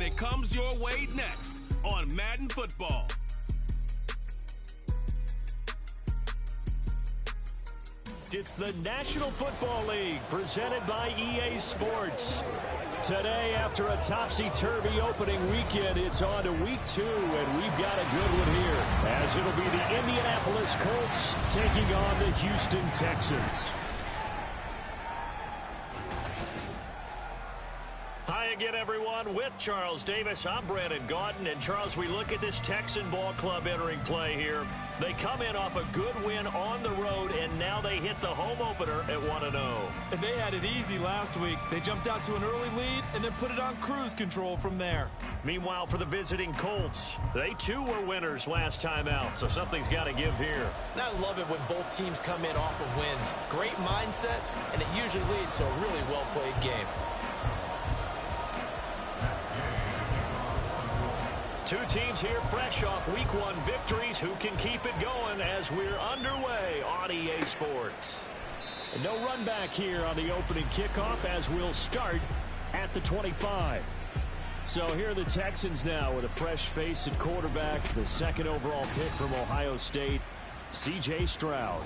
and it comes your way next on Madden Football. It's the National Football League presented by EA Sports. Today, after a topsy-turvy opening weekend, it's on to week 2, and we've got a good one here, as it'll be the Indianapolis Colts taking on the Houston Texans. Hi again, everyone. With Charles Davis, I'm Brandon Gaudin. And, Charles, we look at this Texan ball club entering play here. They come in off a good win on the road, and now they hit the home opener at 1-0. And they had it easy last week. They jumped out to an early lead and then put it on cruise control from there. Meanwhile, for the visiting Colts, they too were winners last time out, so something's got to give here. And I love it when both teams come in off of wins. Great mindsets, and it usually leads to a really well-played game. Two teams here fresh off Week 1 victories. Who can keep it going as we're underway on EA Sports? And no run back here on the opening kickoff as we'll start at the 25. So here are the Texans now with a fresh face at quarterback, the second overall pick from Ohio State, C.J. Stroud.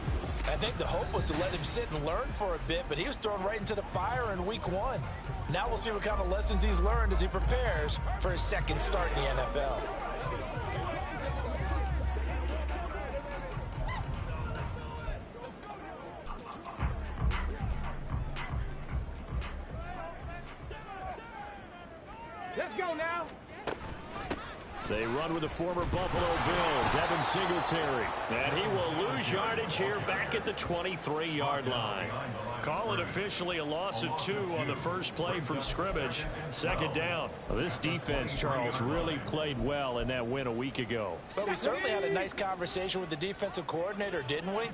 I think the hope was to let him sit and learn for a bit, but he was thrown right into the fire in Week 1. Now we'll see what kind of lessons he's learned as he prepares for his second start in the NFL. Let's go now. They run with the former Buffalo Bill, Devin Singletary. And he will lose yardage here back at the 23-yard line. Call it officially a loss of 2 on the first play from scrimmage. Second down. Well, this defense, Charles, really played well in that win a week ago. But we certainly had a nice conversation with the defensive coordinator, didn't we?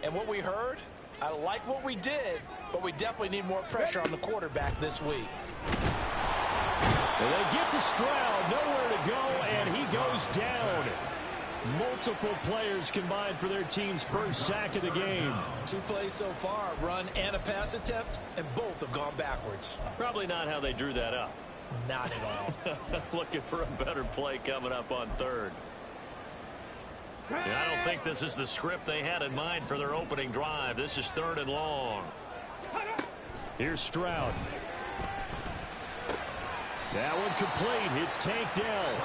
And what we heard, I like what we did, but we definitely need more pressure on the quarterback this week. And they get to Stroud, nowhere to go, and he goes down. Multiple players combined for their team's first sack of the game. 2 plays so far, run and a pass attempt, and both have gone backwards. Probably not how they drew that up. Not at all. Looking for a better play coming up on third. And I don't think this is the script they had in mind for their opening drive. This is 3rd and long. Here's Stroud. That one complete. It's tanked down.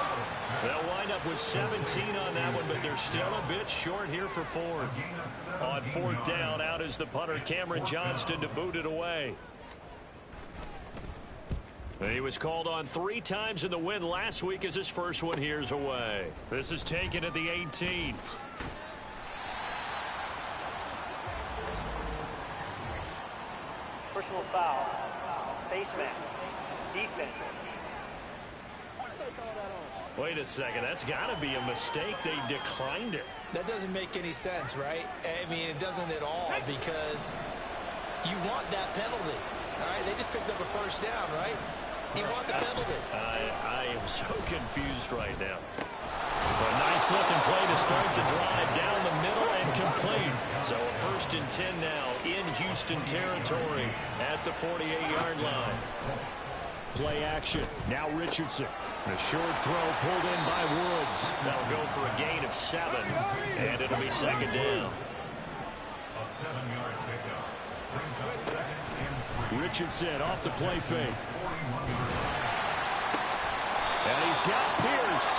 They'll wind up with 17 on that one, but they're still a bit short here for 4th. On 4th down, out is the punter, Cameron Johnston, to boot it away. He was called on 3 times in the win last week as his first one here's away. This is taken at the 18. Personal foul. Face mask. Defense. Wait a second. That's got to be a mistake. They declined it. That doesn't make any sense, right? I mean, it doesn't at all, because you want that penalty. All right, they just picked up a first down, right? You want the penalty. I am so confused right now. A nice looking play to start the drive down the middle and complete. So a 1st and 10 now in Houston territory at the 48-yard line. Play action. Now Richardson. A short throw pulled in by Woods. That'll go for a gain of 7. And it'll be 2nd down. A 7-yard pickup brings up 2nd and 3. Richardson off the play fake. And he's got Pierce.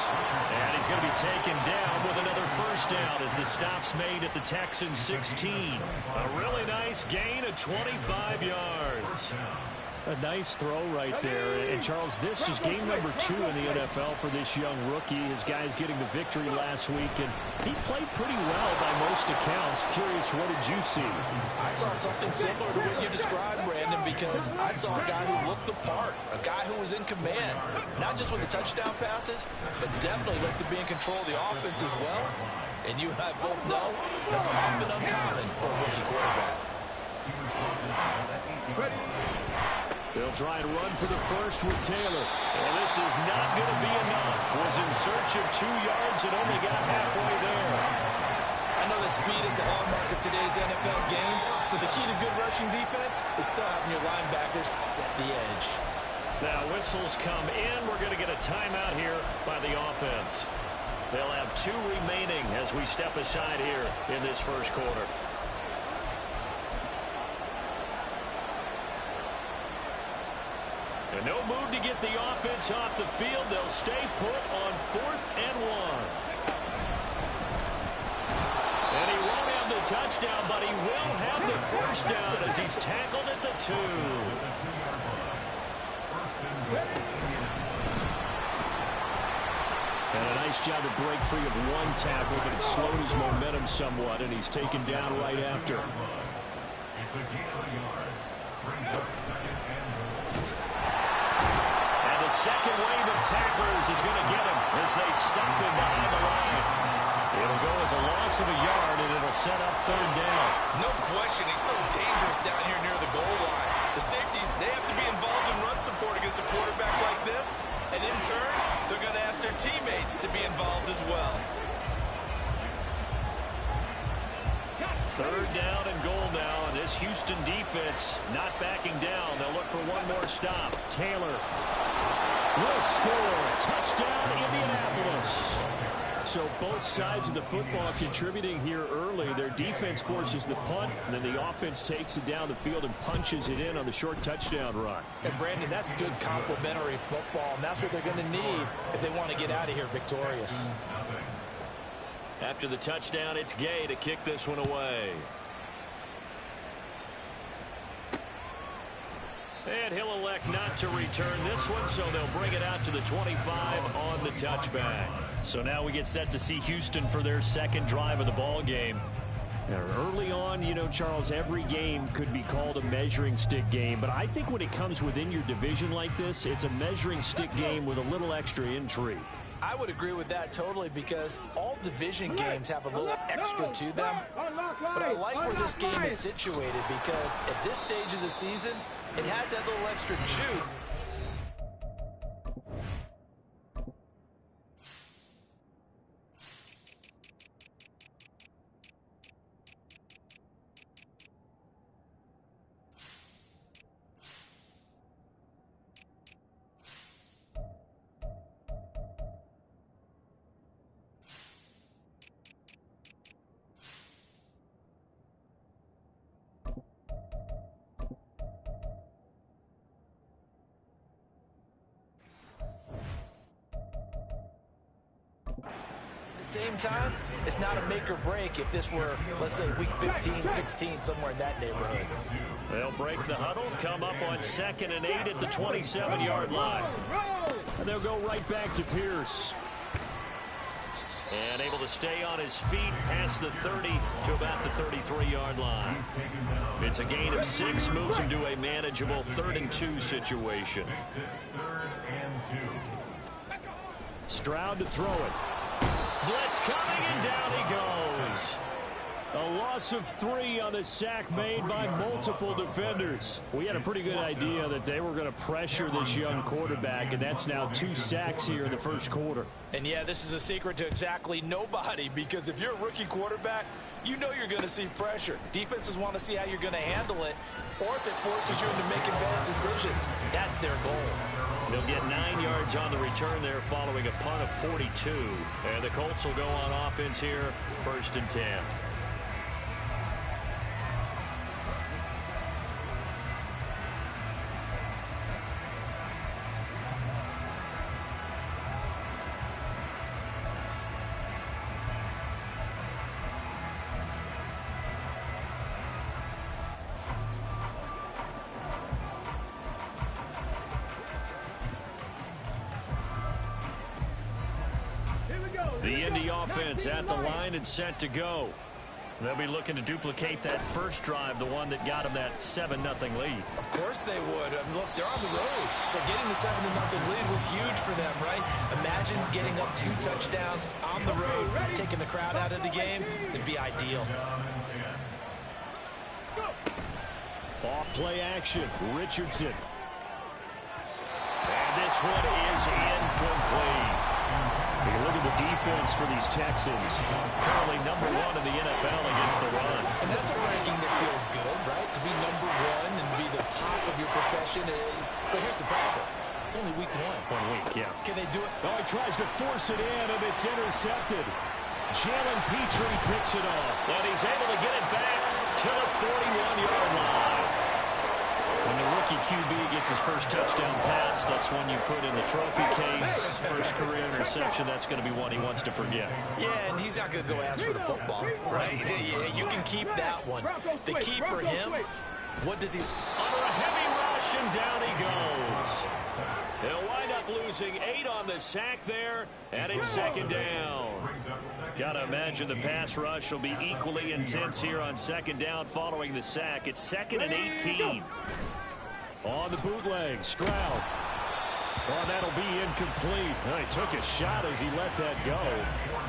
And he's going to be taken down with another first down as the stop's made at the Texans 16. A really nice gain of 25 yards. A nice throw right there. And, Charles, this is game number 2 in the NFL for this young rookie. His guys getting the victory last week, and he played pretty well by most accounts. Curious, what did you see? I saw something similar to what you described, Brandon, because I saw a guy who looked the part, a guy who was in command, not just with the touchdown passes, but definitely looked to be in control of the offense as well. And you and I both know that's often uncommon for a rookie quarterback. They'll try and run for the first with Taylor. Well, this is not going to be enough. Was in search of 2 yards and only got halfway there. I know that speed is the hallmark of today's NFL game, but the key to good rushing defense is still having your linebackers set the edge. Now whistles come in. We're going to get a timeout here by the offense. They'll have 2 remaining as we step aside here in this first quarter. And no move to get the offense off the field. They'll stay put on 4th and 1. And he won't have the touchdown, but he will have the first down as he's tackled at the 2. And a nice job to break free of 1 tackle, but it slowed his momentum somewhat, and he's taken down right after. It's a gain of a yard. Brings up 2nd and goal. And the second wave of tacklers is going to get him as they stop him behind the line. It'll go as a loss of a yard, and it'll set up 3rd down. No question, he's so dangerous down here near the goal line. The safeties, they have to be involved in run support against a quarterback like this. And in turn, they're going to ask their teammates to be involved as well. 3rd down and goal now, and this Houston defense not backing down. They'll look for one more stop. Taylor will score. Touchdown, Indianapolis. So both sides of the football contributing here early. Their defense forces the punt, and then the offense takes it down the field and punches it in on the short touchdown run. And, Brandon, that's good complementary football, and that's what they're going to need if they want to get out of here victorious. After the touchdown, it's Gay to kick this one away. And he'll elect not to return this one, so they'll bring it out to the 25 on the touchback. So now we get set to see Houston for their 2nd drive of the ball game. Early on, you know, Charles, every game could be called a measuring stick game, but I think when it comes within your division like this, it's a measuring stick game with a little extra intrigue. I would agree with that totally, because all division games have a little extra to them. But I like where this game is situated, because at this stage of the season, it has that little extra juice. Same time, it's not a make or break if this were, let's say, week 15, 16, somewhere in that neighborhood. They'll break the huddle, come up on 2nd and 8 at the 27-yard line. And they'll go right back to Pierce. And able to stay on his feet past the 30 to about the 33-yard line. It's a gain of 6, moves him to a manageable 3rd and 2 situation. Stroud to throw it. Blitz coming, and down he goes. A loss of 3 on the sack made by multiple defenders. We had a pretty good idea that they were going to pressure this young quarterback, and that's now 2 sacks here in the first quarter. And yeah, this is a secret to exactly nobody, because if you're a rookie quarterback, you know you're going to see pressure. Defenses want to see how you're going to handle it, or if it forces you into making bad decisions. That's their goal. They'll get 9 yards on the return there following a punt of 42. And the Colts will go on offense here, 1st and 10. The Indy offense at the line and set to go. They'll be looking to duplicate that first drive, the one that got them that 7-0 lead. Of course they would. I mean, look, they're on the road. So getting the 7-0 lead was huge for them, right? Imagine getting up 2 touchdowns on the road, taking the crowd out of the game. It'd be ideal. Off play action, Richardson. And this one is incomplete. You look at the defense for these Texans. Currently number 1 in the NFL against the run. And that's a ranking that feels good, right? To be number 1 and be the top of your profession. But here's the problem. It's only week 1. 1 week, yeah. Can they do it? Oh, he tries to force it in, and it's intercepted. Jalen Petrie picks it off. And he's able to get it back to the 41-yard line. When the rookie QB gets his first touchdown pass, that's one you put in the trophy case. First career interception, that's going to be one he wants to forget. Yeah, and he's not going to go ask for the football, right? Yeah, you can keep that one. The key for him, what does he... Under a heavy rush, and down he goes. They'll wind up losing 8 on the sack there, and it's second down. Got to imagine the pass rush will be equally intense here on second down following the sack. It's 2nd and 18. On the bootleg, Stroud. Oh, that'll be incomplete. Well, he took a shot as he let that go.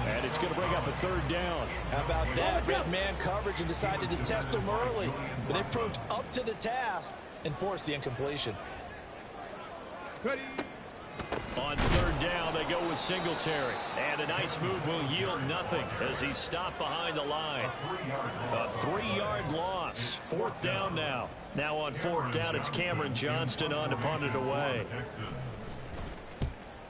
And it's going to bring up a 3rd down. How about that? Red man coverage and decided to test him early. But they proved up to the task and forced the incompletion. On 3rd down, they go with Singletary. And a nice move will yield nothing as he's stopped behind the line. A 3-yard loss. 4th down now. Now on 4th down, it's Cameron Johnston on to punt it away.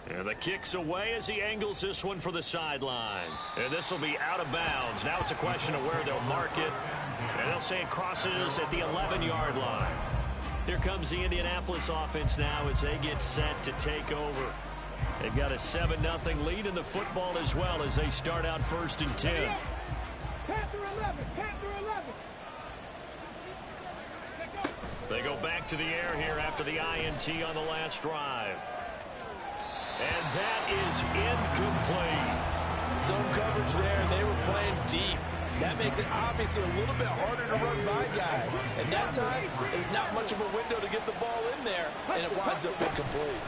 And the kick's away as he angles this one for the sideline. And this will be out of bounds. Now it's a question of where they'll mark it. And they'll say it crosses at the 11-yard line. Here comes the Indianapolis offense now as they get set to take over. They've got a 7-0 lead in the football as well as they start out 1st and 10. They go back to the air here after the INT on the last drive. And that is incomplete. Zone coverage there, and they were playing deep. That makes it obviously a little bit harder to run by guys. And that time, there's not much of a window to get the ball in there, and it winds up incomplete.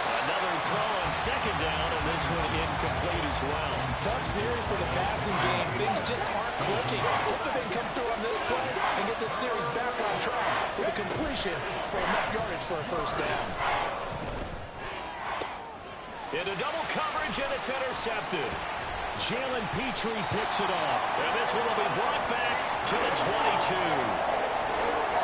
Another throw on 2nd down, and this one incomplete as well. Tough series for the passing game. Things just aren't clicking. Hope that they can come through on this play and get this series back on track with a completion for enough yardage for a 1st down. Into double coverage, and it's intercepted. Jalen Petrie picks it off. And this one will be brought back to the 22.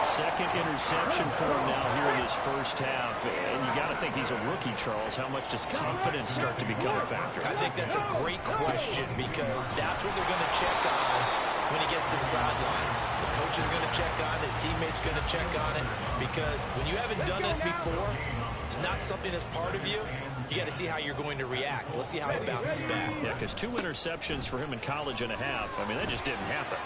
2nd interception for him now here in this 1st half. And you got to think he's a rookie, Charles. How much does confidence start to become a factor? I think that's a great question because that's what they're going to check on when he gets to the sidelines. The coach is going to check on, his teammates going to check on it, because when you haven't done it before, it's not something that's part of you. You got to see how you're going to react. Let's see how he bounces back. Yeah, because 2 interceptions for him in college and a half. I mean, that just didn't happen.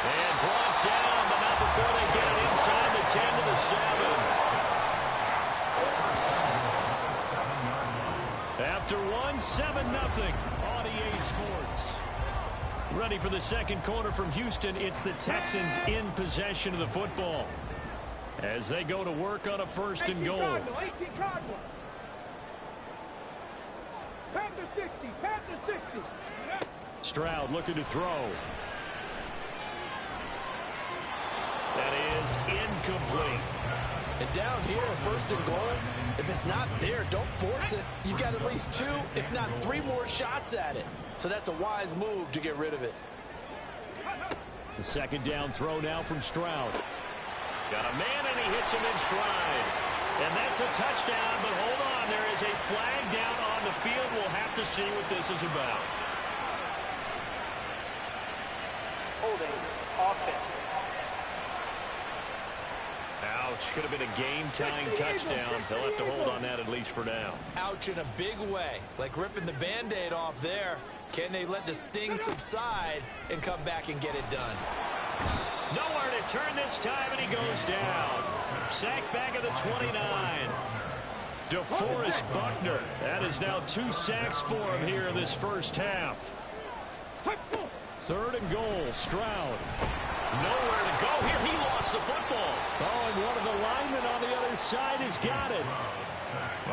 And brought down, but not before they get it inside the 10 to the 7. After one, 7-0 on EA Sports. Ready for the 2nd quarter from Houston. It's the Texans in possession of the football as they go to work on a 1st and goal. Stroud looking to throw. That is incomplete. And down here, 1st and goal, if it's not there, don't force it. You've got at least 2, if not 3 more shots at it. So that's a wise move to get rid of it. The 2nd down throw now from Stroud. Got a man, and he hits him in stride. And that's a touchdown, but hold on. There is a flag down on the field. We'll have to see what this is about. Holding offense. Ouch. Could have been a game-tying touchdown. They'll have to hold on that at least for now. Ouch in a big way. Like ripping the Band-Aid off there. Can they let the sting subside and come back and get it done? Nowhere to turn this time, and he goes down. Sacked back at the 29. DeForest Buckner. That is now 2 sacks for him here in this 1st half. 3rd and goal, Stroud. Nowhere to go here. He lost the football. Oh, and one of the linemen on the other side has got it.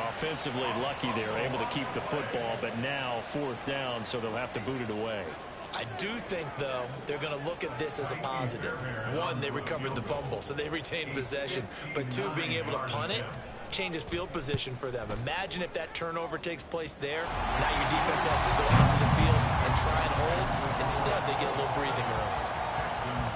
Offensively lucky they're able to keep the football, but now 4th down, so they'll have to boot it away. I do think, though, they're going to look at this as a positive. 1, they recovered the fumble, so they retained possession. But 2, being able to punt it changes field position for them. Imagine if that turnover takes place there. Now your defense has to go out to the field and try and hold. Instead, they get a little breathing room.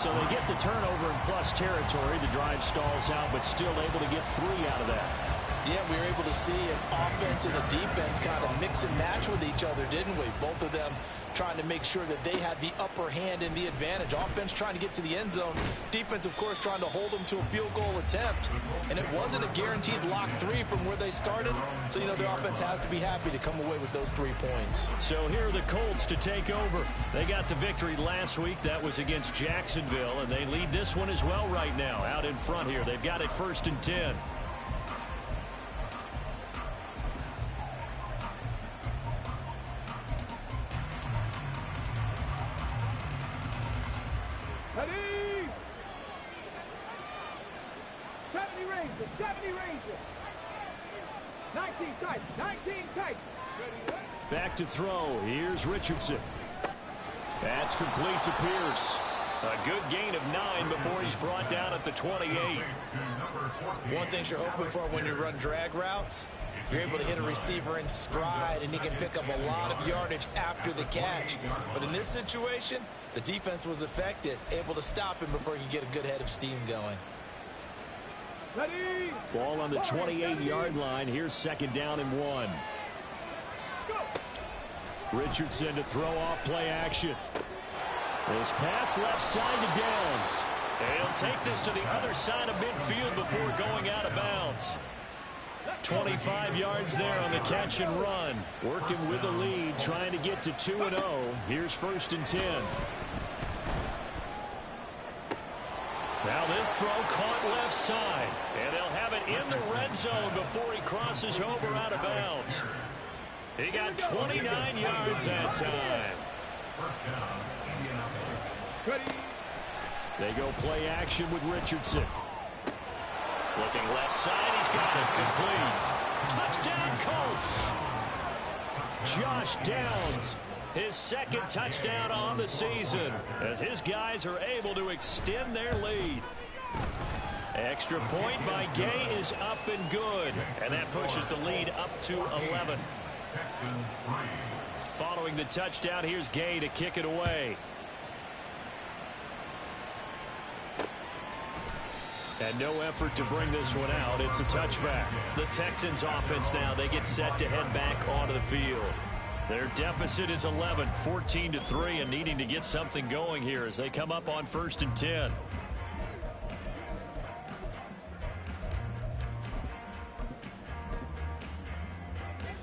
So they get the turnover in plus territory. The drive stalls out, but still able to get 3 out of that. Yeah, we were able to see an offense and a defense kind of mix and match with each other, didn't we? Both of them trying to make sure that they had the upper hand and the advantage. Offense trying to get to the end zone. Defense, of course, trying to hold them to a field goal attempt. And it wasn't a guaranteed lock 3 from where they started. So, you know, the offense has to be happy to come away with those 3 points. So here are the Colts to take over. They got the victory last week. That was against Jacksonville. And they lead this one as well right now. Out in front here. They've got it 1st and 10. Ready? 70 Rangers, 70 Rangers. 19 tight, 19 tight. Back to throw. Here's Richardson. That's complete to Pierce. A good gain of 9 before he's brought down at the 28. One thing you're hoping for when you run drag routes, you're able to hit a receiver in stride, and he can pick up a lot of yardage after the catch. But in this situation, the defense was effective, able to stop him before he could get a good head of steam going. Ready? Ball on the 28-yard line. Here's 2nd down and 1. Richardson to throw off play action. This pass left side to Downs. And he'll take this to the other side of midfield before going out of bounds. 25 yards there on the catch and run. Working with the lead, trying to get to 2-0. Here's 1st and 10. Now this throw caught left side. And they'll have it in the red zone before he crosses over out of bounds. He got 29 yards that time. They go play action with Richardson. Looking left side, he's got it complete. Touchdown, Colts. Josh Downs, his 2nd touchdown on the season, as his guys are able to extend their lead. Extra point by Gay is up and good, and that pushes the lead up to 11. Following the touchdown, here's Gay to kick it away. And no effort to bring this one out. It's a touchback. The Texans offense now, they get set to head back onto the field. Their deficit is 11, 14-3, and needing to get something going here as they come up on 1st and 10.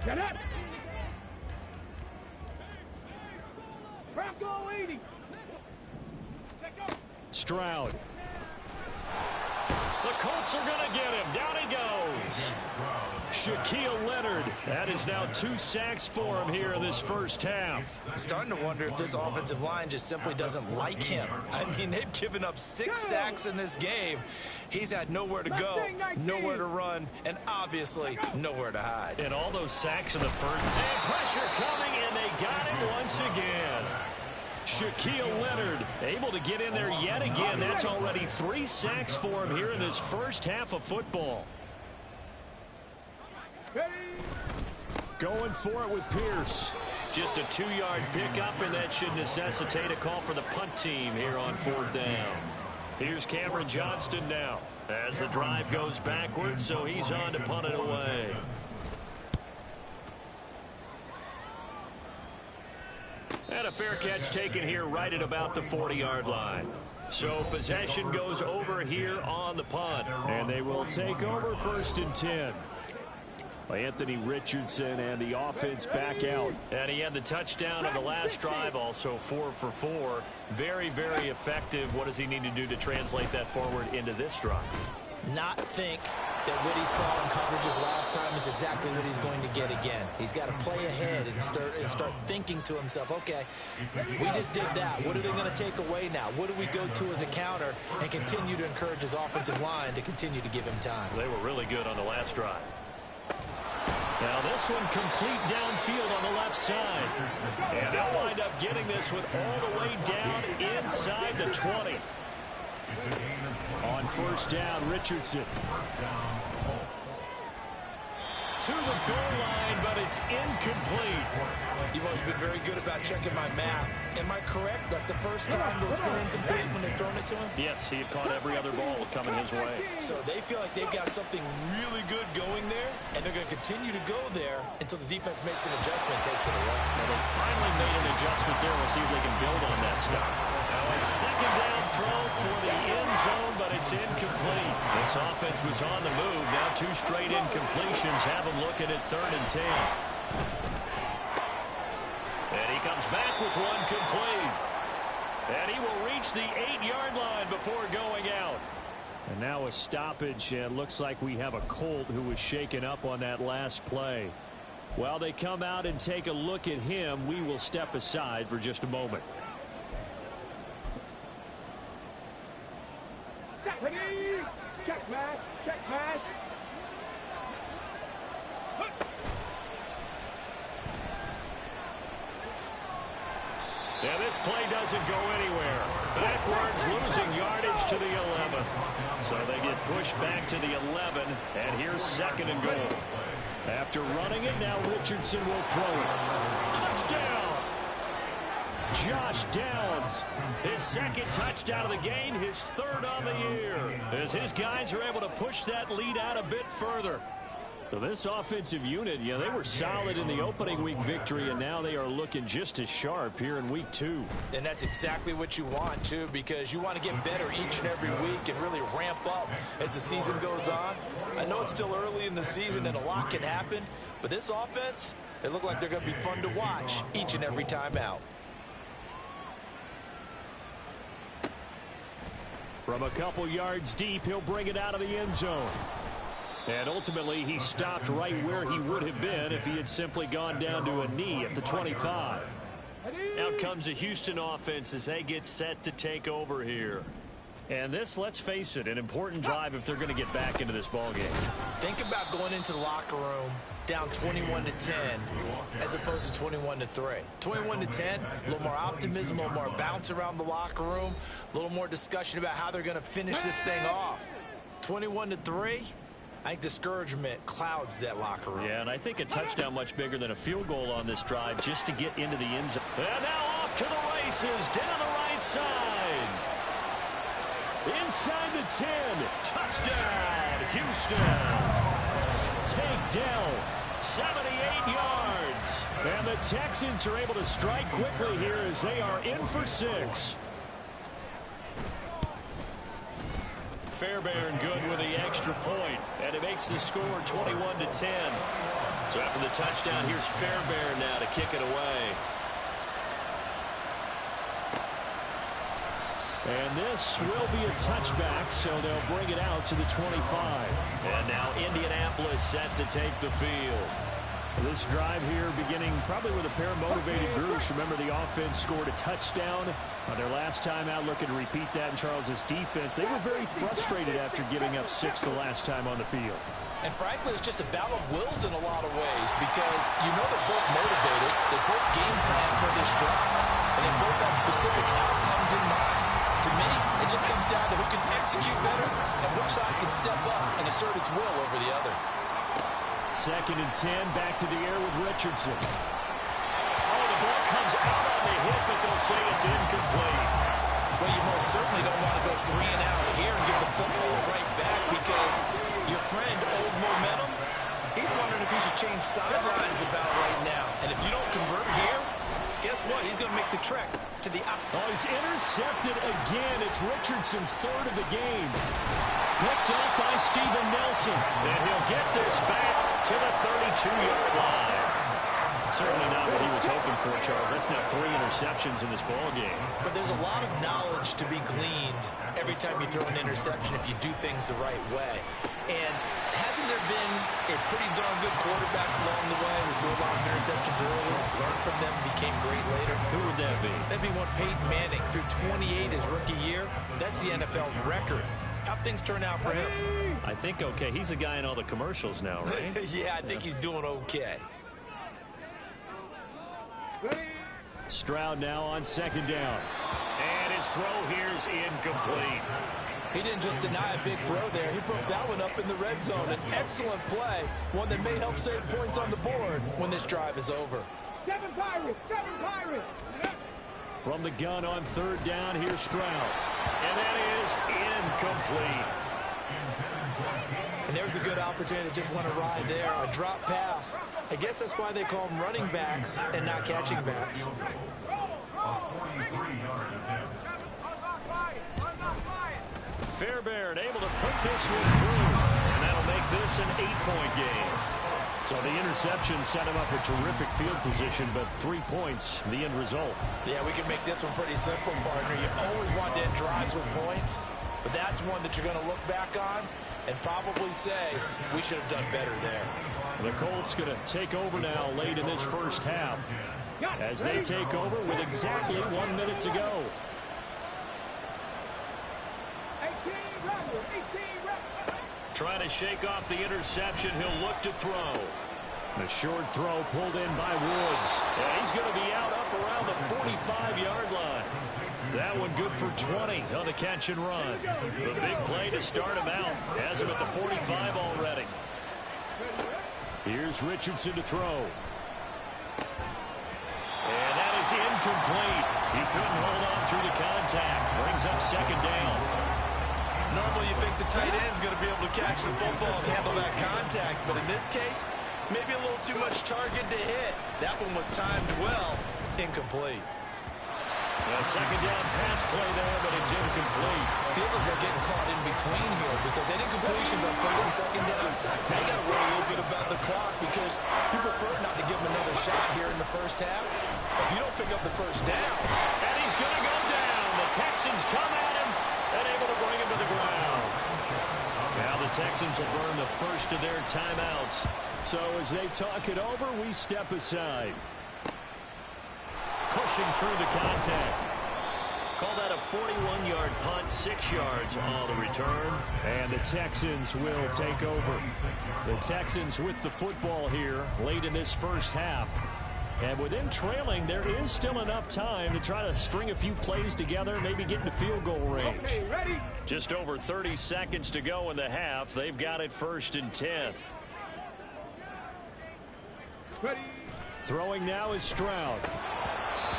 Get up! Bronco 80. Stroud. The Colts are going to get him. Down he goes. Shaquille Leonard. That is now 2 sacks for him here in this first half. I'm starting to wonder if this offensive line just simply doesn't like him. I mean, they've given up 6 sacks in this game. He's had nowhere to go, nowhere to run, and obviously nowhere to hide. And all those sacks in the first. And pressure coming, and they got him once again. Shaquille Leonard able to get in there yet again. That's already 3 sacks for him here in this first half of football. Going for it with Pierce. Just a 2-yard pickup, and that should necessitate a call for the punt team here on 4th down. Here's Cameron Johnston now as the drive goes backwards, so he's on to punt it away. And a fair catch taken here right at about the 40-yard line. So possession goes over here on the punt, and they will take over 1st and 10. Anthony Richardson and the offense back out. And he had the touchdown on the last drive, also 4 for 4. Very, very effective. What does he need to do to translate that forward into this drive? Not think that what he saw in coverages last time is exactly what he's going to get again. He's got to play ahead and start thinking to himself, okay, we just did that. What are they going to take away now? What do we go to as a counter? And continue to encourage his offensive line to continue to give him time. They were really good on the last drive. Now this one complete downfield on the left side. And they'll wind up getting this one all the way down inside the 20. On 1st down, Richardson. 2 to the goal line, but it's incomplete. You've always been very good about checking my math. Am I correct? That's the first time that it's been incomplete when they've thrown it to him? Yes, he had caught every other ball coming his way. So they feel like they've got something really good going there, and they're going to continue to go there until the defense makes an adjustment and takes it away. Well, they finally made an adjustment there. We'll see if they can build on that stop. Now a second down throw for the end zone, but it's incomplete. This offense was on the move. Now 2 straight incompletions have them looking at 3rd and 10. And he comes back with one complete. And he will reach the 8-yard line before going out. And now a stoppage, and looks like we have a Colt who was shaken up on that last play. While they come out and take a look at him, we will step aside for just a moment. Check match. Check match. Yeah, this play doesn't go anywhere. Backwards, losing yardage to the 11. So they get pushed back to the 11, and here's 2nd and goal. After running it, now Richardson will throw it. Touchdown! Josh Downs, his 2nd touchdown of the game, his 3rd on the year, as his guys are able to push that lead out a bit further. So this offensive unit, they were solid in the opening week victory, and now they are looking just as sharp here in week 2. And that's exactly what you want, too, because you want to get better each and every week and really ramp up as the season goes on. I know it's still early in the season and a lot can happen, but this offense, they look like they're going to be fun to watch each and every time out. From a couple yards deep, he'll bring it out of the end zone. And ultimately, he stopped right where he would have been if he had simply gone down to a knee at the 25. Out comes the Houston offense as they get set to take over here. And this, let's face it, an important drive if they're going to get back into this ballgame. Think about going into the locker room down 21-10 as opposed to 21-3. 21-10, a little more optimism, a little more bounce around the locker room, a little more discussion about how they're going to finish this thing off. 21-3. I think discouragement clouds that locker room. Yeah, and I think a touchdown much bigger than a field goal on this drive just to get into the end zone. And now off to the races down the right side. Inside the 10. Touchdown, Houston. Takedown, 78 yards. And the Texans are able to strike quickly here as they are in for 6. Fairbairn good with the extra point, and it makes the score 21-10. So after the touchdown, here's Fairbairn now to kick it away. And this will be a touchback, so they'll bring it out to the 25. And now Indianapolis set to take the field. This drive here beginning probably with a pair of motivated groups. Remember, the offense scored a touchdown on their last time out, looking to repeat that in Charles's defense. They were very frustrated after giving up 6 the last time on the field. And frankly, it's just a battle of wills in a lot of ways because they're both motivated, they both game plan for this drive, and they both have specific outcomes in mind. To me, it just comes down to who can execute better and which side can step up and assert its will over the other. 2nd and 10, back to the air with Richardson. Oh, the ball comes out on the hit, but they'll say it's incomplete. Well, you most certainly don't want to go 3 and out here and get the football right back because your friend, Old Momentum, he's wondering if he should change sidelines about right now. And if you don't convert here, guess what? He's going to make the trek to the out. Oh, he's intercepted again. It's Richardson's 3rd of the game. Picked up by Steven Nelson. And he'll get this back to the 32-yard line. Certainly not what he was hoping for, Charles. That's now 3 interceptions in this ball game. But there's a lot of knowledge to be gleaned every time you throw an interception if you do things the right way. And hasn't there been a pretty darn good quarterback along the way who threw a lot of interceptions early, learned from them, became great later? Who would that be? That'd be one Peyton Manning. Threw 28 his rookie year. That's the NFL record. How'd things turn out for him? I think okay. He's a guy in all the commercials now, right? Yeah, I think he's doing okay. Stroud now on 2nd down. And his throw here's incomplete. He didn't just deny a big throw there. He broke that one up in the red zone. An excellent play, one that may help save points on the board when this drive is over. 7 Pirates! 7 Pirates! From the gun on third down, here's Stroud. And that is incomplete. And there's a good opportunity to just want to ride there. A drop pass. I guess that's why they call them running backs and not catching backs. Fairbairn able to put this one through. And that'll make this an 8-point game. So the interception set him up a terrific field position, but 3 points, the end result. Yeah, we can make this one pretty simple, partner. You always want to end drives with points, but that's one that you're going to look back on and probably say, we should have done better there. The Colts going to take over now late in this first half as they take over with exactly 1 minute to go. 18 runners! 18 runners! Trying to shake off the interception. He'll look to throw. The short throw pulled in by Woods. And he's going to be out up around the 45-yard line. That one good for 20 on the catch and run. The big play to start him out. Has him at the 45 already. Here's Richardson to throw. And that is incomplete. He couldn't hold on through the contact. Brings up second down. Normally you think the tight end's going to be able to catch the football and handle that contact, but in this case, maybe a little too much target to hit. That one was timed well. Incomplete. A second down pass play there, but it's incomplete. Feels like they're getting caught in between here because any completions on first and second down, now you got to worry a little bit about the clock because you prefer not to give them another shot here in the first half. But if you don't pick up the first down. And he's going to go down. The Texans come at him and able to bring him to the ground. Now the Texans will burn the first of their timeouts. So as they talk it over, we step aside. Pushing through the contact. Call that a 41-yard punt, 6 yards on the return. And the Texans will take over. The Texans with the football here late in this first half. And with them trailing, there is still enough time to try to string a few plays together, maybe get into field goal range. Okay, ready? Just over 30 seconds to go in the half. They've got it 1st and 10. Ready? Throwing now is Stroud.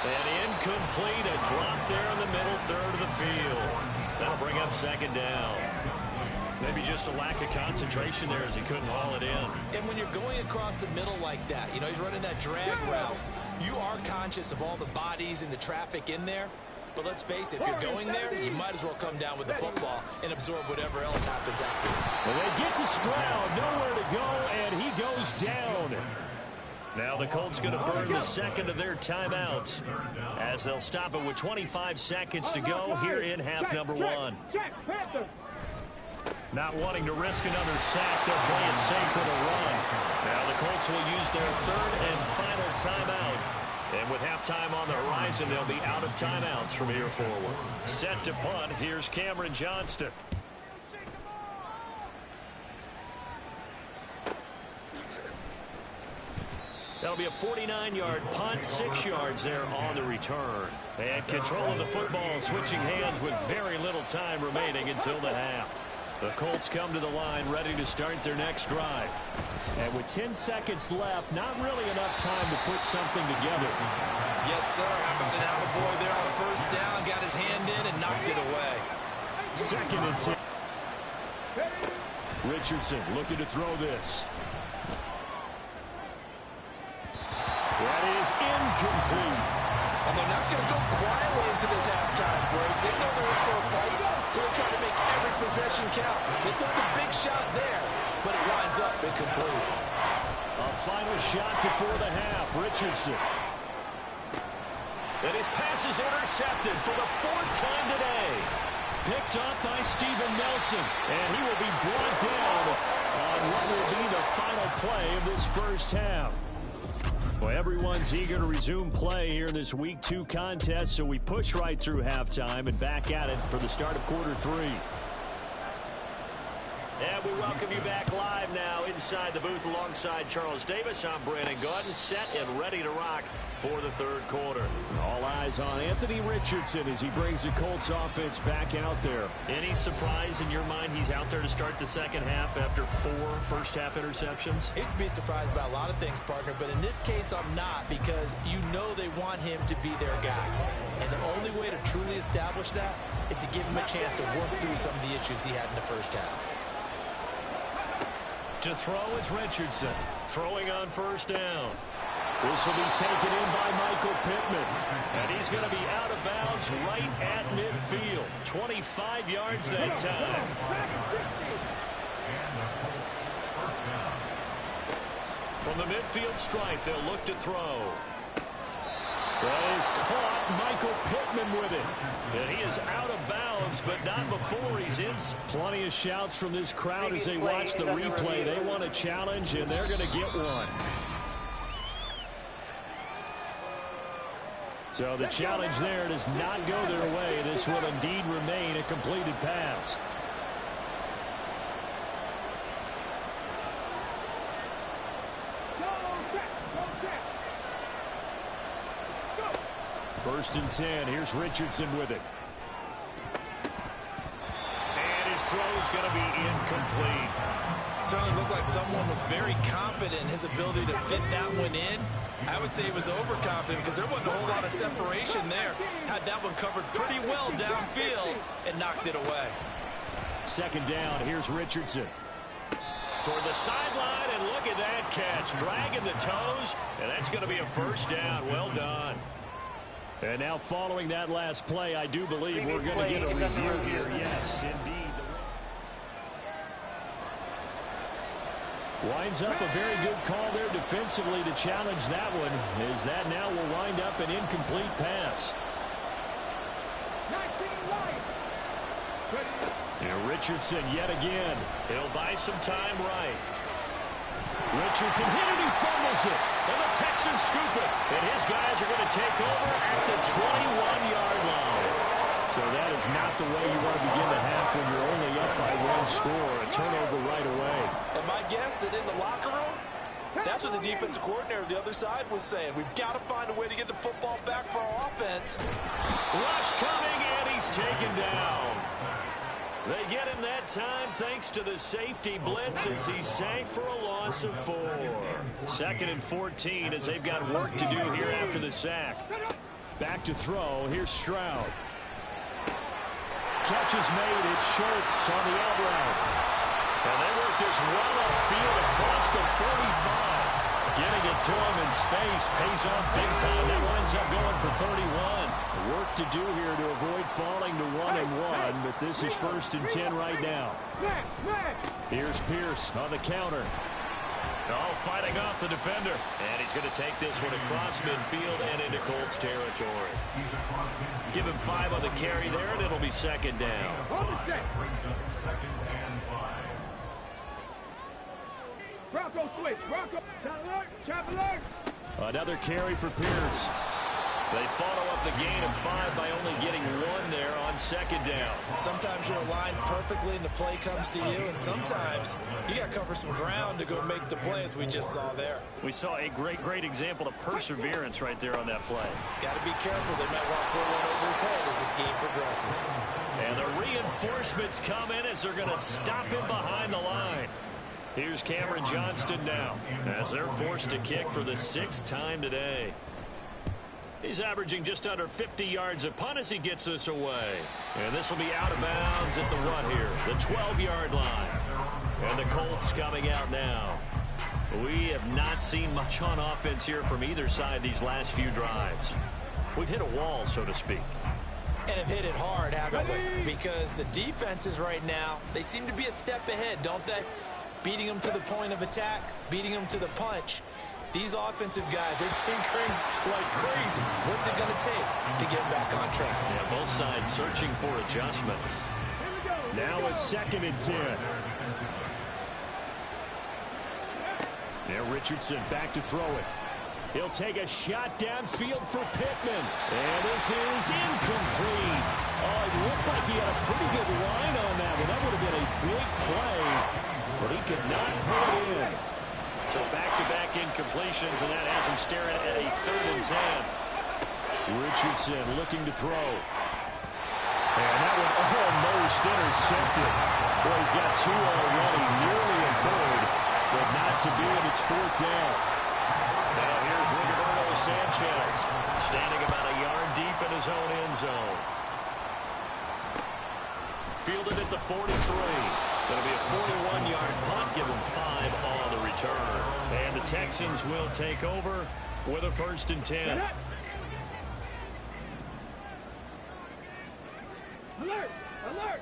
And incomplete, a drop there in the middle third of the field. That'll bring up second down. Maybe just a lack of concentration there as he couldn't haul it in. And when you're going across the middle like that, you know, he's running that drag route, you are conscious of all the bodies and the traffic in there. But let's face it, if you're going there, you might as well come down with the football and absorb whatever else happens after. Well, they get to Stroud, nowhere to go, and he goes down. Now the Colts going to burn the second of their timeouts as they'll stop it with 25 seconds to go here in half number 1. Not wanting to risk another sack, they'll play it safe with a run. Now the Colts will use their third and final timeout. And with halftime on the horizon, they'll be out of timeouts from here forward. Set to punt, here's Cameron Johnston. That'll be a 49-yard punt, 6 yards there on the return. And control of the football switching hands with very little time remaining until the half. The Colts come to the line ready to start their next drive. And with 10 seconds left, not really enough time to put something together. Yes, sir. How about an attaboy there on first down? Got his hand in and knocked it away. 2nd and 10. Richardson looking to throw this. That is incomplete. And they're not going to go quietly into this halftime break. They know they're in for a fight, so they're trying to make every possession count. They took the big shot there, but it winds up incomplete. A final shot before the half. Richardson. And his pass is intercepted for the 4th time today. Picked up by Steven Nelson. And he will be brought down on what will be the final play of this first half. Well, everyone's eager to resume play here in this Week 2 contest, so we push right through halftime and back at it for the start of quarter 3. And we welcome you back live now inside the booth alongside Charles Davis. I'm Brandon Gaudin, set and ready to rock for the third quarter. All eyes on Anthony Richardson as he brings the Colts offense back out there. Any surprise in your mind he's out there to start the second half after 4 first-half interceptions? I used to be surprised by a lot of things, partner, but in this case I'm not, because you know they want him to be their guy. And the only way to truly establish that is to give him a chance to work through some of the issues he had in the first half. To throw is Richardson, throwing on first down. This will be taken in by Michael Pittman. And he's going to be out of bounds right at midfield. 25 yards that time. From the midfield stripe, they'll look to throw. That is caught. Michael Pittman with it. And he is out of bounds, but not before he's in. Plenty of shouts from this crowd as they watch the replay. They want a challenge, and they're going to get one. So the challenge there does not go their way. This will indeed remain a completed pass. First and 10. Here's Richardson with it. And his throw's going to be incomplete. Certainly looked like someone was very confident in his ability to fit that one in. I would say he was overconfident because there wasn't a whole lot of separation there. Had that one covered pretty well downfield and knocked it away. Second down. Here's Richardson. Toward the sideline, and look at that catch. Dragging the toes, and that's going to be a first down. Well done. And now following that last play, I do believe we're going to get a review here. Yes, indeed. Winds up a very good call there defensively to challenge that one, as that now will wind up an incomplete pass. And Richardson yet again. He'll buy some time right. Richardson hit it, he fumbles it. And the Texans scoop it. And his guys are going to take over at the 21-yard line. So that is not the way you want to begin the half when you're only up by one score. A turnover right away. And my guess that in the locker room, that's what the defensive coordinator on the other side was saying. We've got to find a way to get the football back for our offense. Rush coming, and he's taken down. They get him that time thanks to the safety blitz as he sank for a loss of 4. Second and 14 as they've got work to do here after the sack. Back to throw. Here's Stroud. Catch is made. It's Schultz on the out route. And they work this well upfield across the 45. Getting it to him in space pays off big time. That winds up going for 31. Work to do here to avoid falling to 1-1, but this is first and 10 right now. Here's Pierce on the counter. Oh, fighting off the defender. And he's going to take this one across midfield and into Colts territory. Give him 5 on the carry there, and it'll be second down. Bronco switch. Bronco. Traveler. Another carry for Pierce. They follow up the gain of 5 by only getting 1 there on second down. Sometimes you're aligned perfectly and the play comes to you, and sometimes you got to cover some ground to go make the play, as we just saw there. We saw a great example of perseverance right there on that play. Got to be careful. They might want to put one over his head as this game progresses. And the reinforcements come in as they're going to stop him behind the line. Here's Cameron Johnston now as they're forced to kick for the 6th time today. He's averaging just under 50 yards a punt as he gets this away. And this will be out of bounds at the what here? The 12-yard line. And the Colts coming out now. We have not seen much on offense here from either side these last few drives. We've hit a wall, so to speak. And have hit it hard, haven't we? Because the defenses right now, they seem to be a step ahead, don't they? Beating them to the point of attack, beating them to the punch. These offensive guys are tinkering like crazy. What's it going to take to get back on track? Yeah, both sides searching for adjustments. Now a second and 10. Now Richardson back to throw it. He'll take a shot downfield for Pittman. And this is incomplete. Oh, it looked like he had a pretty good line on that one. That would have been a big play, but he could not pull it in. So back-to-back incompletions, and that has him staring at a 3rd and 10. Richardson looking to throw. And that one almost intercepted. Boy, he's got 2 already, nearly a 3rd, but not to be it. It's 4th down. Now here's Roberto Sanchez, standing about a yard deep in his own end zone. Fielded at the 43. That'll be a 41-yard punt. Give him 5 on the return. And the Texans will take over with a 1st and 10. Alert! Alert!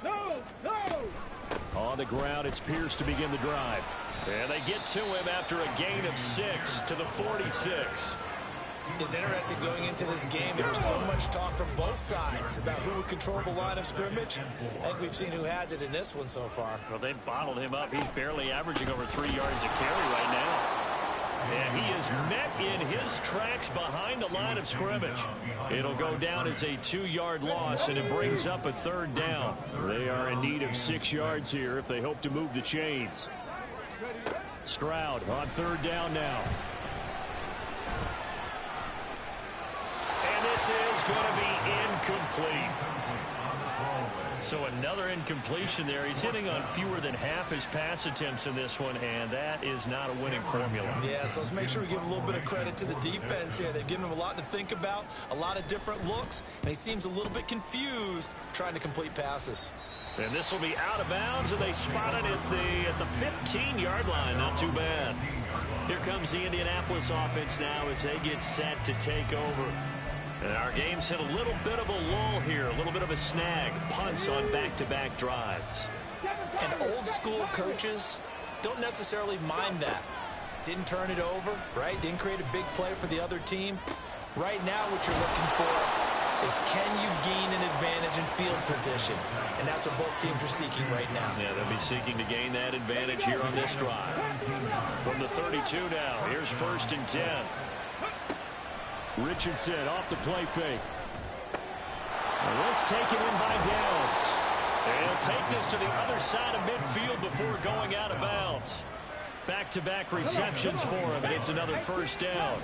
No! No! On the ground, it's Pierce to begin the drive. And they get to him after a gain of 6 to the 46. It's interesting going into this game. There was so much talk from both sides about who would control the line of scrimmage. I think we've seen who has it in this one so far. Well, they bottled him up. He's barely averaging over 3 yards a carry right now. And he is met in his tracks behind the line of scrimmage. It'll go down as a 2-yard loss, and it brings up a 3rd down. They are in need of 6 yards here if they hope to move the chains. Stroud on 3rd down now. And this is going to be incomplete. So another incompletion there. He's hitting on fewer than half his pass attempts in this one, and that is not a winning formula. Yeah, so let's make sure we give a little bit of credit to the defense here. They've given him a lot to think about, a lot of different looks, and he seems a little bit confused trying to complete passes. And this will be out of bounds, and they spot it at the 15-yard line. Not too bad. Here comes the Indianapolis offense now as they get set to take over. And our game's hit a little bit of a lull here, a little bit of a snag. Punts on back-to-back drives. And old-school coaches don't necessarily mind that. Didn't turn it over, right? Didn't create a big play for the other team. Right now what you're looking for is can you gain an advantage in field position? And that's what both teams are seeking right now. Yeah, they'll be seeking to gain that advantage here on this drive. From the 32 now, here's 1st and 10. Richardson off the play fake. And let's take it in by Downs. And take this to the other side of midfield before going out of bounds. Back-to-back receptions for him, and it's another 1st down.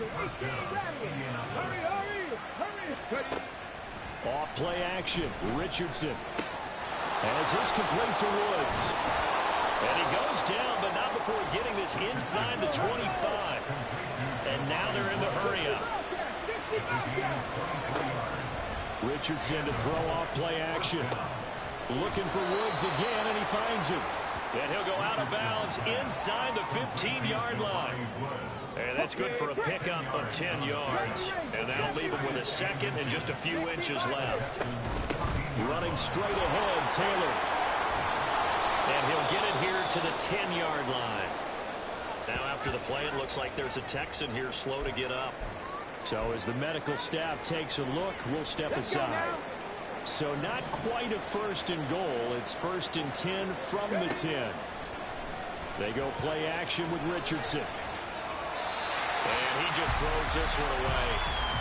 Off play action. Richardson has this complete to Woods. And he goes down, but not before getting this inside the 25. And now they're in the hurry-up. Richardson to throw off play action. Looking for Woods again, and he finds him. And he'll go out of bounds inside the 15-yard line. And that's good for a pickup of 10 yards. And that'll leave him with a 2nd and just a few inches left. Running straight ahead, Taylor. And he'll get it here to the 10-yard line. Now after the play, it looks like there's a Texan here slow to get up. So as the medical staff takes a look, we'll step aside. So not quite a 1st and goal. It's 1st and 10 from the 10. They go play action with Richardson. And he just throws this one away.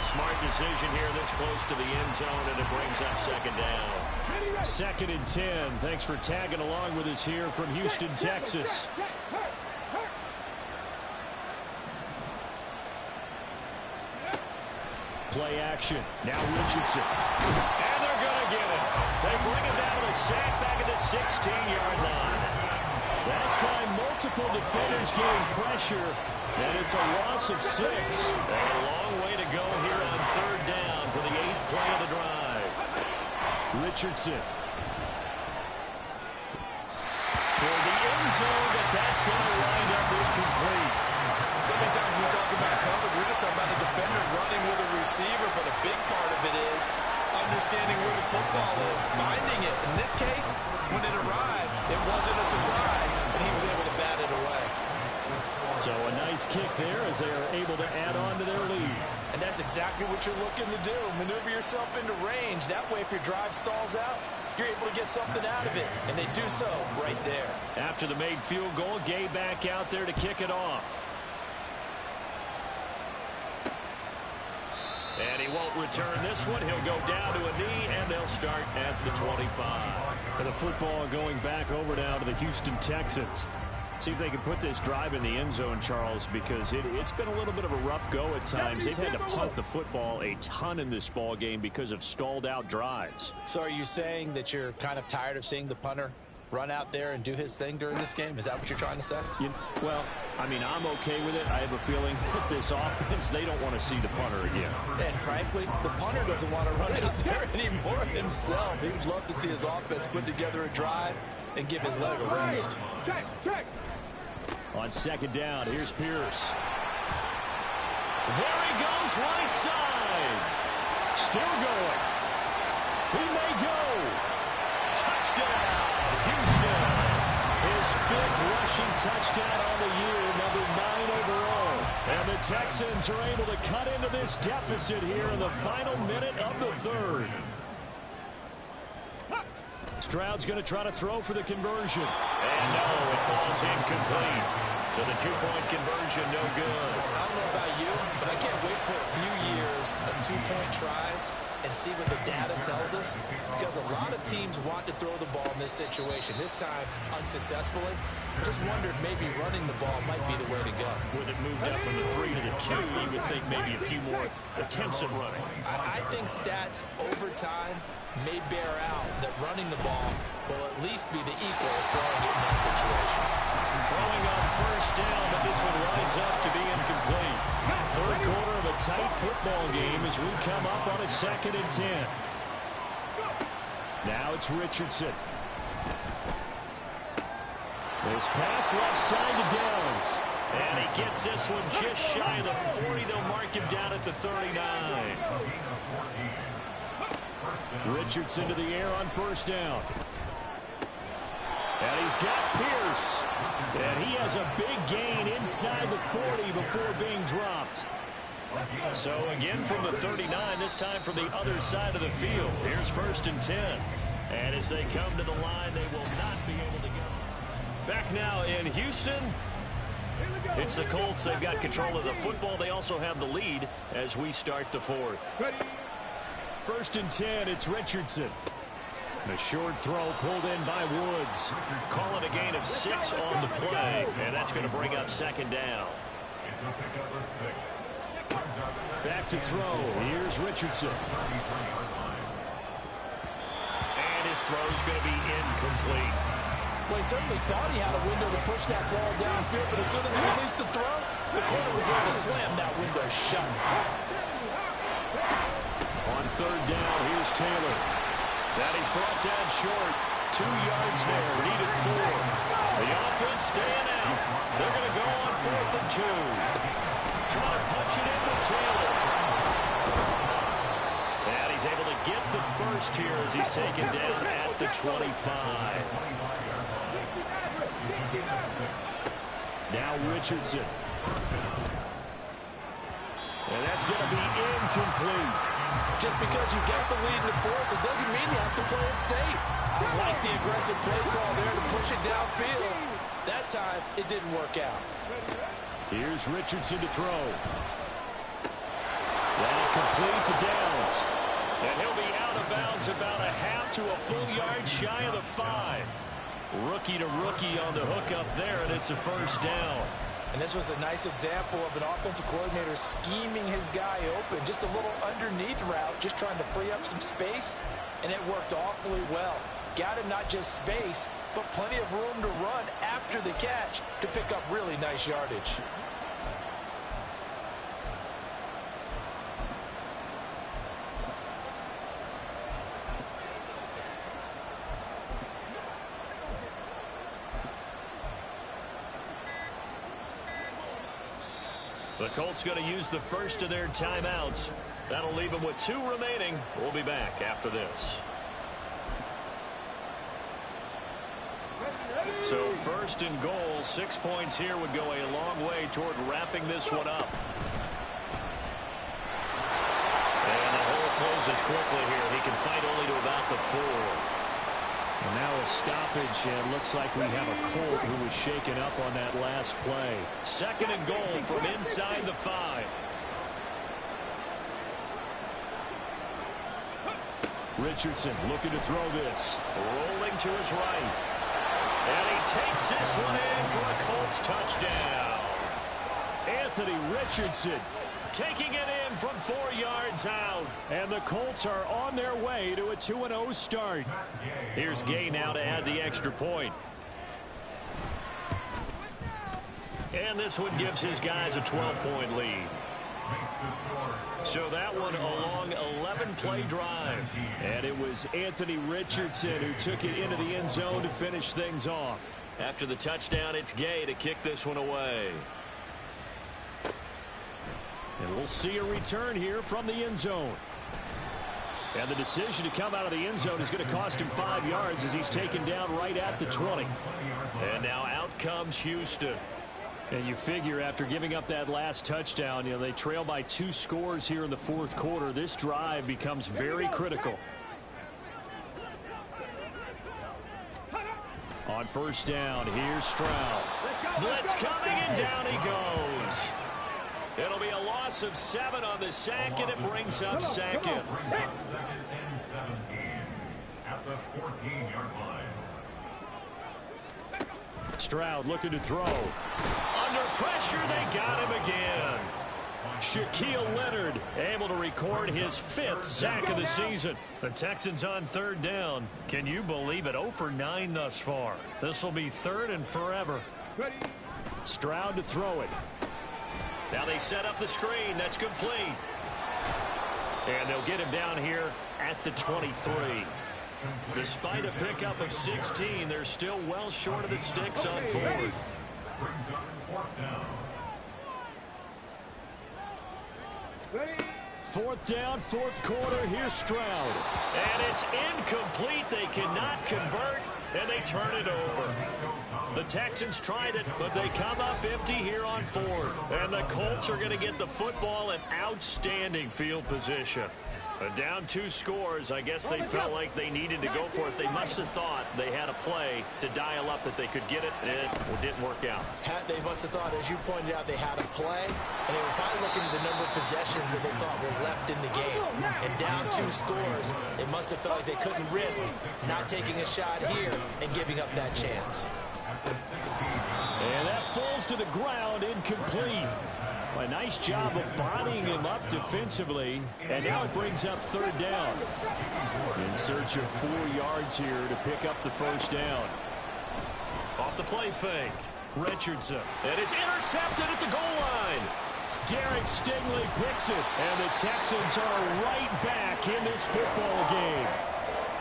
Smart decision here this close to the end zone, and it brings up 2nd down. 2nd and 10. Thanks for tagging along with us here from Houston, Texas. Play action. Now Richardson. And they're going to get it. They bring it down to the sack back at the 16-yard line. That time, multiple defenders getting pressure, and it's a loss of 6. And a long way to go here on 3rd down for the 8th play of the drive. Richardson. Toward the end zone, but that's going to wind up incomplete. So many times when we talk about coverage, we're just talking about a defender running with a receiver, but a big part of it is understanding where the football is, finding it. In this case, when it arrived, it wasn't a surprise, and he was able to bat it away. So a nice kick there as they are able to add on to their lead. And that's exactly what you're looking to do. Maneuver yourself into range. That way, if your drive stalls out, you're able to get something out of it. And they do so right there. After the made field goal, Gay back out there to kick it off. And he won't return this one. He'll go down to a knee, and they'll start at the 25. And the football going back over now to the Houston Texans. See if they can put this drive in the end zone, Charles, because it's been a little bit of a rough go at times. They've had to punt the football a ton in this ball game because of stalled out drives. So are you saying that you're kind of tired of seeing the punter run out there and do his thing during this game? Is that what you're trying to say? Well, I mean, I'm okay with it. I have a feeling that this offense, they don't want to see the punter again. And frankly, the punter doesn't want to run out there anymore himself. He would love to see his offense put together a drive and give his leg a rest. Check. On second down, here's Pierce. There he goes, right side. Still going. He may go. Touchdown, Houston. His 5th rushing touchdown on the year, number 9 overall. And the Texans are able to cut into this deficit here in the final minute of the 3rd. Stroud's going to try to throw for the conversion. And no, it falls incomplete. So the 2-point conversion, no good. I don't know about you, but I can't wait for a few years of 2-point tries and see what the data tells us, because a lot of teams want to throw the ball in this situation. This time, unsuccessfully. I just wondered maybe running the ball might be the way to go. With it moved up from the 3 to the 2, you would think maybe a few more attempts at running. I think stats over time may bear out that running the ball will at least be the equal of throwing it in that situation. Throwing on first down, but this one winds up to be incomplete. 3rd quarter of a tight football game as we come up on a 2nd and 10. Now it's Richardson. This pass left side to Downs. And he gets this one just shy of the 40. They'll mark him down at the 39. Richardson to the air on first down. And he's got Pierce. And he has a big gain inside the 40 before being dropped. So again from the 39, this time from the other side of the field. Here's 1st and 10. And as they come to the line, they will not be able to go. Back now in Houston. It's the Colts. They've got control of the football. They also have the lead as we start the 4th. 1st and 10, it's Richardson. The short throw pulled in by Woods. Call it a gain of 6 on the play, and that's going to bring up 2nd down. Back to throw. Here's Richardson. And his throw's going to be incomplete. Well, he certainly thought he had a window to push that ball downfield, but as soon as he released the throw, the corner was there to slam that window shut. On 3rd down, here's Taylor. That he's brought down short. 2 yards there, needed 4. The offense staying out. They're going to go on 4th and 2. Trying to punch it in with Taylor. And he's able to get the first here as he's taken down at the 25. Now Richardson. And that's going to be incomplete. Just because you got the lead in the 4th, it doesn't mean you have to play it safe. I like the aggressive play call there to push it downfield. That time, it didn't work out. Here's Richardson to throw. That complete to Downs. And he'll be out of bounds about a half to a full yard shy of the 5. Rookie to rookie on the hook up there, and it's a 1st down. And this was a nice example of an offensive coordinator scheming his guy open. Just a little underneath route, just trying to free up some space, and it worked awfully well. Got him not just space, but plenty of room to run after the catch to pick up really nice yardage. The Colts going to use the first of their timeouts. That'll leave them with 2 remaining. We'll be back after this. So 1st and goal, 6 points here would go a long way toward wrapping this one up. And the hole closes quickly here. He can fight only to about the 4. And now a stoppage, and looks like we have a Colt who was shaken up on that last play. 2nd and goal from inside the 5. Richardson looking to throw this. Rolling to his right. And he takes this one in for a Colts touchdown. Anthony Richardson taking it in from 4 yards out. And the Colts are on their way to a 2-0 start. Here's Gay now to add the extra point. And this one gives his guys a 12-point lead. So that one a long 11-play drive. And it was Anthony Richardson who took it into the end zone to finish things off. After the touchdown, it's Gay to kick this one away. And we'll see a return here from the end zone. And the decision to come out of the end zone is going to cost him 5 yards as he's taken down right at the 20. And now out comes Houston. And you figure after giving up that last touchdown, they trail by 2 scores here in the fourth quarter. This drive becomes very critical. On first down, here's Stroud. Blitz coming, and down he goes. It'll be a loss of 7 on the sack, and it brings up second. Second and 17 at the 14-yard line. Stroud looking to throw. Under pressure, they got him again. Shaquille Leonard able to record his 5th sack of the season. The Texans on third down. Can you believe it? 0 for 9 thus far. This will be 3rd and forever. Stroud to throw it. Now they set up the screen. That's complete. And they'll get him down here at the 23. Despite a pickup of 16, they're still well short of the sticks on 4th. Brings up 4th down. 4th down, 4th quarter. Here's Stroud. And it's incomplete. They cannot convert, and they turn it over. The Texans tried it, but they come up empty here on 4th. And the Colts are going to get the football in outstanding field position. Down 2 scores. I guess they felt like they needed to go for it. They must have thought they had a play to dial up that they could get it, and it didn't work out. They must have thought, as you pointed out, they had a play, and they were probably looking at the number of possessions that they thought were left in the game. And down 2 scores, they must have felt like they couldn't risk not taking a shot here and giving up that chance. And that falls to the ground, incomplete. A nice job of bodying him up defensively, and now it brings up 3rd down. In search of 4 yards here to pick up the first down. Off the play fake, Richardson. And it's intercepted at the goal line. Derek Stingley picks it, and the Texans are right back in this football game.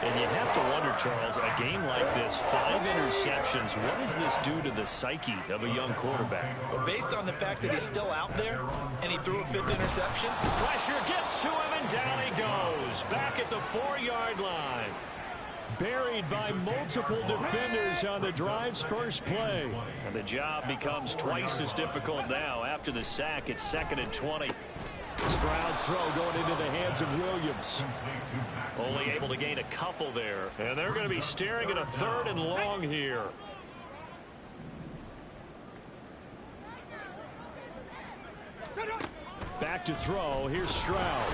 And you have to wonder, Charles, a game like this, 5 interceptions, what does this do to the psyche of a young quarterback? Well, based on the fact that he's still out there and he threw a 5th interception. Pressure gets to him, and down he goes. Back at the 4-yard line. Buried by multiple defenders on the drive's first play. And the job becomes twice as difficult now. After the sack, it's 2nd and 20. Stroud's throw going into the hands of Williams. Only able to gain a couple there. And they're going to be staring at a 3rd and long here. Back to throw. Here's Stroud.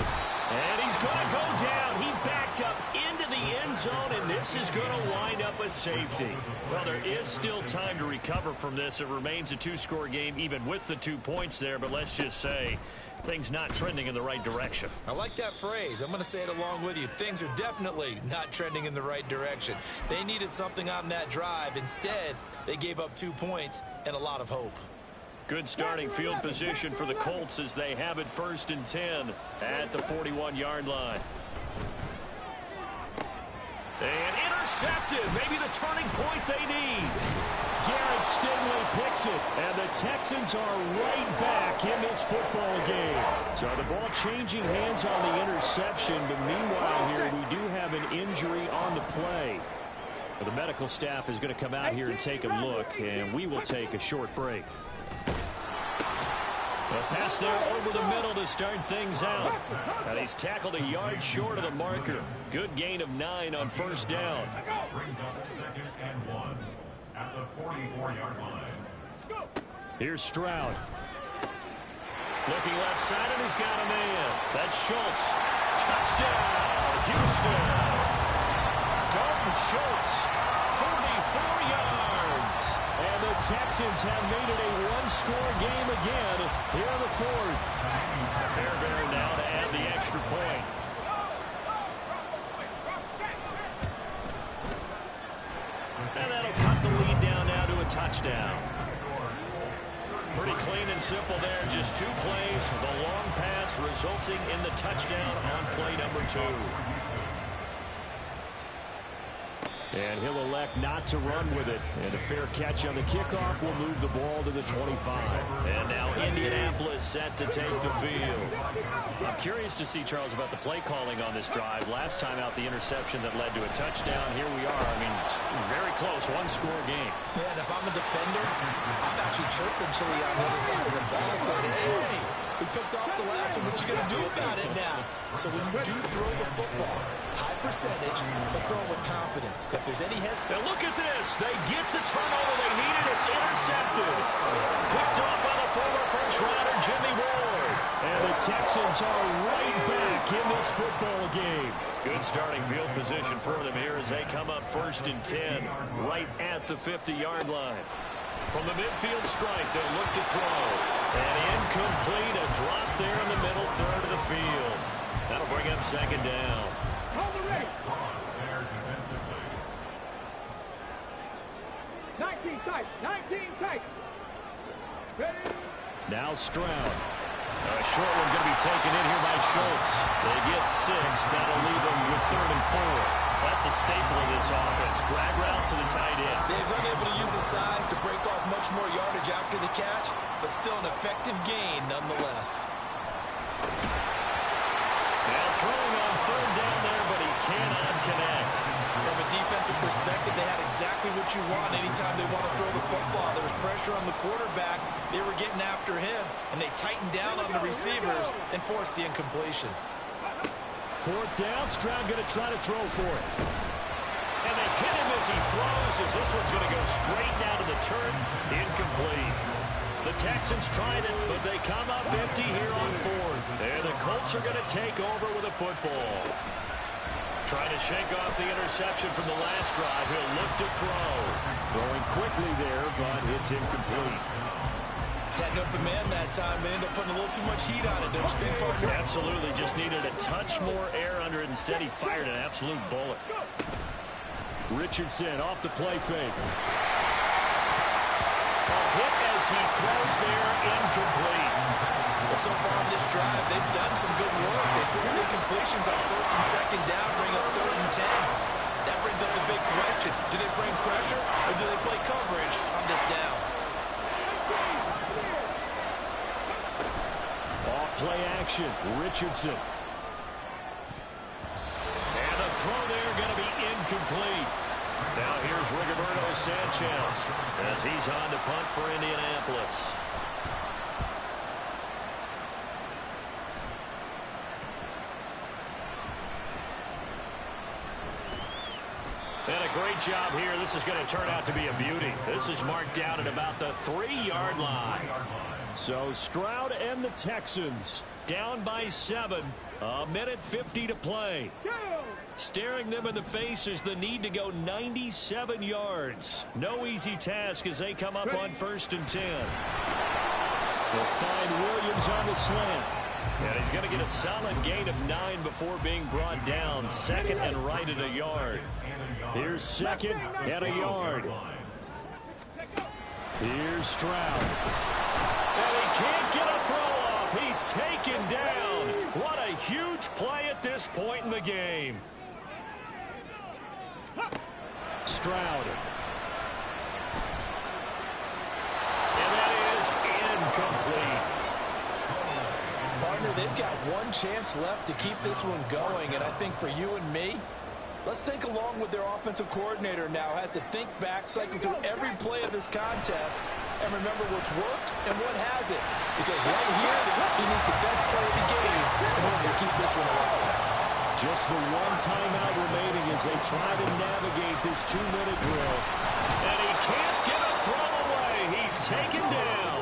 And he's going to go down. He backed up into the end zone, and this is going to wind up a safety. Well, there is still time to recover from this. It remains a 2-score game, even with the 2 points there. But let's just say things not trending in the right direction. I like that phrase. I'm going to say it along with you. Things are definitely not trending in the right direction. They needed something on that drive. Instead, they gave up 2 points and a lot of hope. Good starting field position for the Colts as they have it 1st and 10 at the 41-yard line. And intercepted. Maybe the turning point they need. Derek Stingley picks it, and the Texans are right back in this football game. So the ball changing hands on the interception, but meanwhile here we do have an injury on the play. The medical staff is going to come out here and take a look, and we will take a short break. A pass there over the middle to start things out. And he's tackled a yard short of the marker. Good gain of 9 on first down. Brings up 2nd and 1 at the 44-yard line. Here's Stroud. Looking left side, and he's got a man. That's Schultz. Touchdown, Houston. Dalton Schultz, 44 yards. And the Texans have made it a one-score game again here in the fourth. Fairbairn now to add the extra point. And that'll cut the lead down now to a touchdown. Pretty clean and simple there. Just 2 plays. The long pass resulting in the touchdown on play number 2. And he'll elect not to run with it. And a fair catch on the kickoff will move the ball to the 25. And now Indianapolis set to take the field. I'm curious to see, Charles, about the play calling on this drive. Last time out, the interception that led to a touchdown. Here we are. I mean, very close, one-score game. Yeah, and if I'm a defender, I'm actually chirping Chili on the other side of the ball and saying, hey, we picked off the last one. What you going to do about it now? So when you do throw the football, high percentage, but throw it with confidence. If there's any head... Now look at this. They get the turnover they needed. It's intercepted. Picked up by the former first-rounder, Jimmy Ward. And the Texans are right back in this football game. Good starting field position for them here as they come up 1st and 10, right at the 50-yard line. From the midfield strike, they'll look to throw. And incomplete, a drop there in the middle third of the field. That'll bring up 2nd down. Call the race. 19 tight. 19 tight. Ready? Now Stroud. A short one going to be taken in here by Schultz. They get 6. That'll leave them with 3rd and 4. That's a staple of this offense. Drag route to the tight end. Dave's unable to use his size to break off much more yardage after the catch, but still an effective gain nonetheless. Now throwing on 3rd down there, but he cannot connect. From a defensive perspective, they had exactly what you want anytime they want to throw the football. There was pressure on the quarterback. They were getting after him, and they tightened down on the receivers and forced the incompletion. 4th down. Stroud going to try to throw for it. And they hit him as he throws, as this one's going to go straight down to the turf. Incomplete. The Texans tried it, but they come up empty here on 4th. And the Colts are going to take over with a football. Trying to shake off the interception from the last drive. He'll look to throw. Throwing quickly there, but it's incomplete. Had an open man that time. They ended up putting a little too much heat on it, don't you think, partner? Absolutely. Just needed a touch more air under it. Instead, he fired an absolute bullet. Richardson off the play fake. A hit as he throws there, incomplete. Well, so far on this drive, they've done some good work. They forced incompletions on 1st and 2nd down, bring up 3rd and 10. That brings up the big question. Do they bring pressure, or do they play coverage on this down? Play action, Richardson. And a throw there going to be incomplete. Now here's Rigoberto Sanchez as he's on to punt for Indianapolis. And a great job here. This is going to turn out to be a beauty. This is marked down at about the 3-yard line. So Stroud and the Texans down by 7. 1:50 to play. Staring them in the face is the need to go 97 yards. No easy task as they come up on 1st and 10. They'll find Williams on the slant. And he's going to get a solid gain of 9 before being brought down. 2nd and right at a yard. Here's 2nd and a yard. Here's Stroud. And he can't get a throw off. He's taken down. What a huge play at this point in the game. Stroud. And that is incomplete. Partner, they've got one chance left to keep this one going, and I think for you and me, let's think along with their offensive coordinator now. Has to think back, cycle through every play of this contest, and remember what's worked and what hasn't. Because right here, he needs the best play of the game in order to keep this one alive. Just the one timeout remaining as they try to navigate this 2-minute drill. And he can't get a throw away. He's taken down.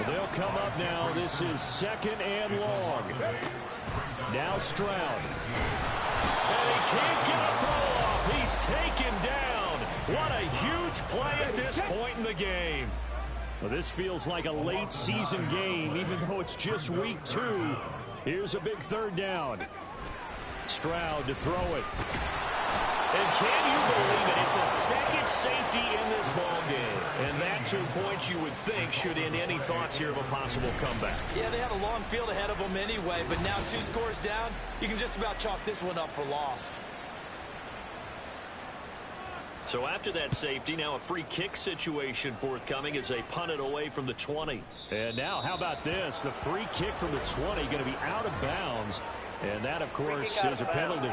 They'll come up now. This is 2nd and long. Now Stroud. And he can't get a throw off. He's taken down. What a huge play at this point in the game. Well, this feels like a late season game, even though it's just week 2. Here's a big third down. Stroud to throw it. And can you believe it? It's a second safety in this ball game. And that 2 points you would think should end any thoughts here of a possible comeback. Yeah, they had a long field ahead of them anyway, but now 2 scores down, you can just about chalk this one up for lost. So after that safety, now a free kick situation forthcoming as they punt it away from the 20. And now, how about this? The free kick from the 20 going to be out of bounds. And that, of course, is a penalty.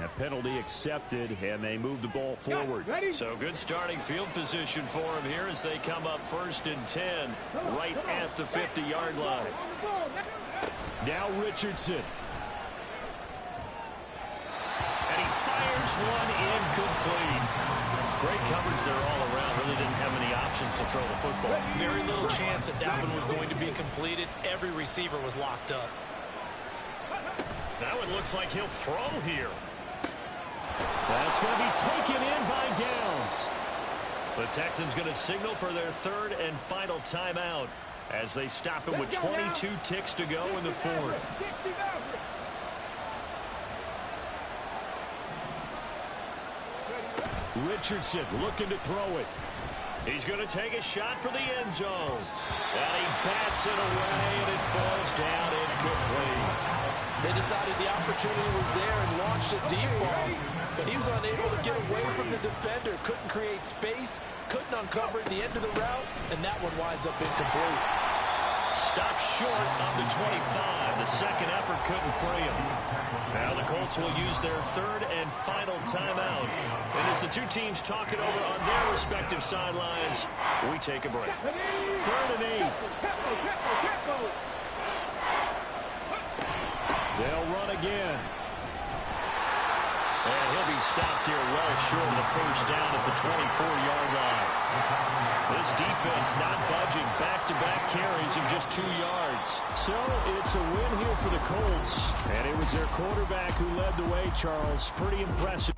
A penalty accepted, and they move the ball forward. So good starting field position for them here as they come up 1st and 10, right at the 50-yard line. Now Richardson. And he fires one incomplete. Great coverage there all around. Really didn't have many options to throw the football. Very little chance that that one was going to be completed. Every receiver was locked up. Now it looks like he'll throw here. That's going to be taken in by Downs. The Texans going to signal for their 3rd and final timeout as they stop him with 22 ticks to go in the 4th. Richardson looking to throw it. He's going to take a shot for the end zone. And he bats it away, and it falls down incomplete. They decided the opportunity was there and launched a deep ball, but he was unable to get away from the defender. Couldn't create space, couldn't uncover the end of the route, and that one winds up incomplete. Stopped short of the 25. The second effort couldn't free him. Now the Colts will use their 3rd and final timeout. And as the 2 teams talk it over on their respective sidelines, we take a break. 3rd and 8. They'll run again. And he'll be stopped here well short of the 1st down at the 24-yard line. This defense not budging. Back-to-back carries of just 2 yards. So it's a win here for the Colts. And it was their quarterback who led the way, Charles. Pretty impressive.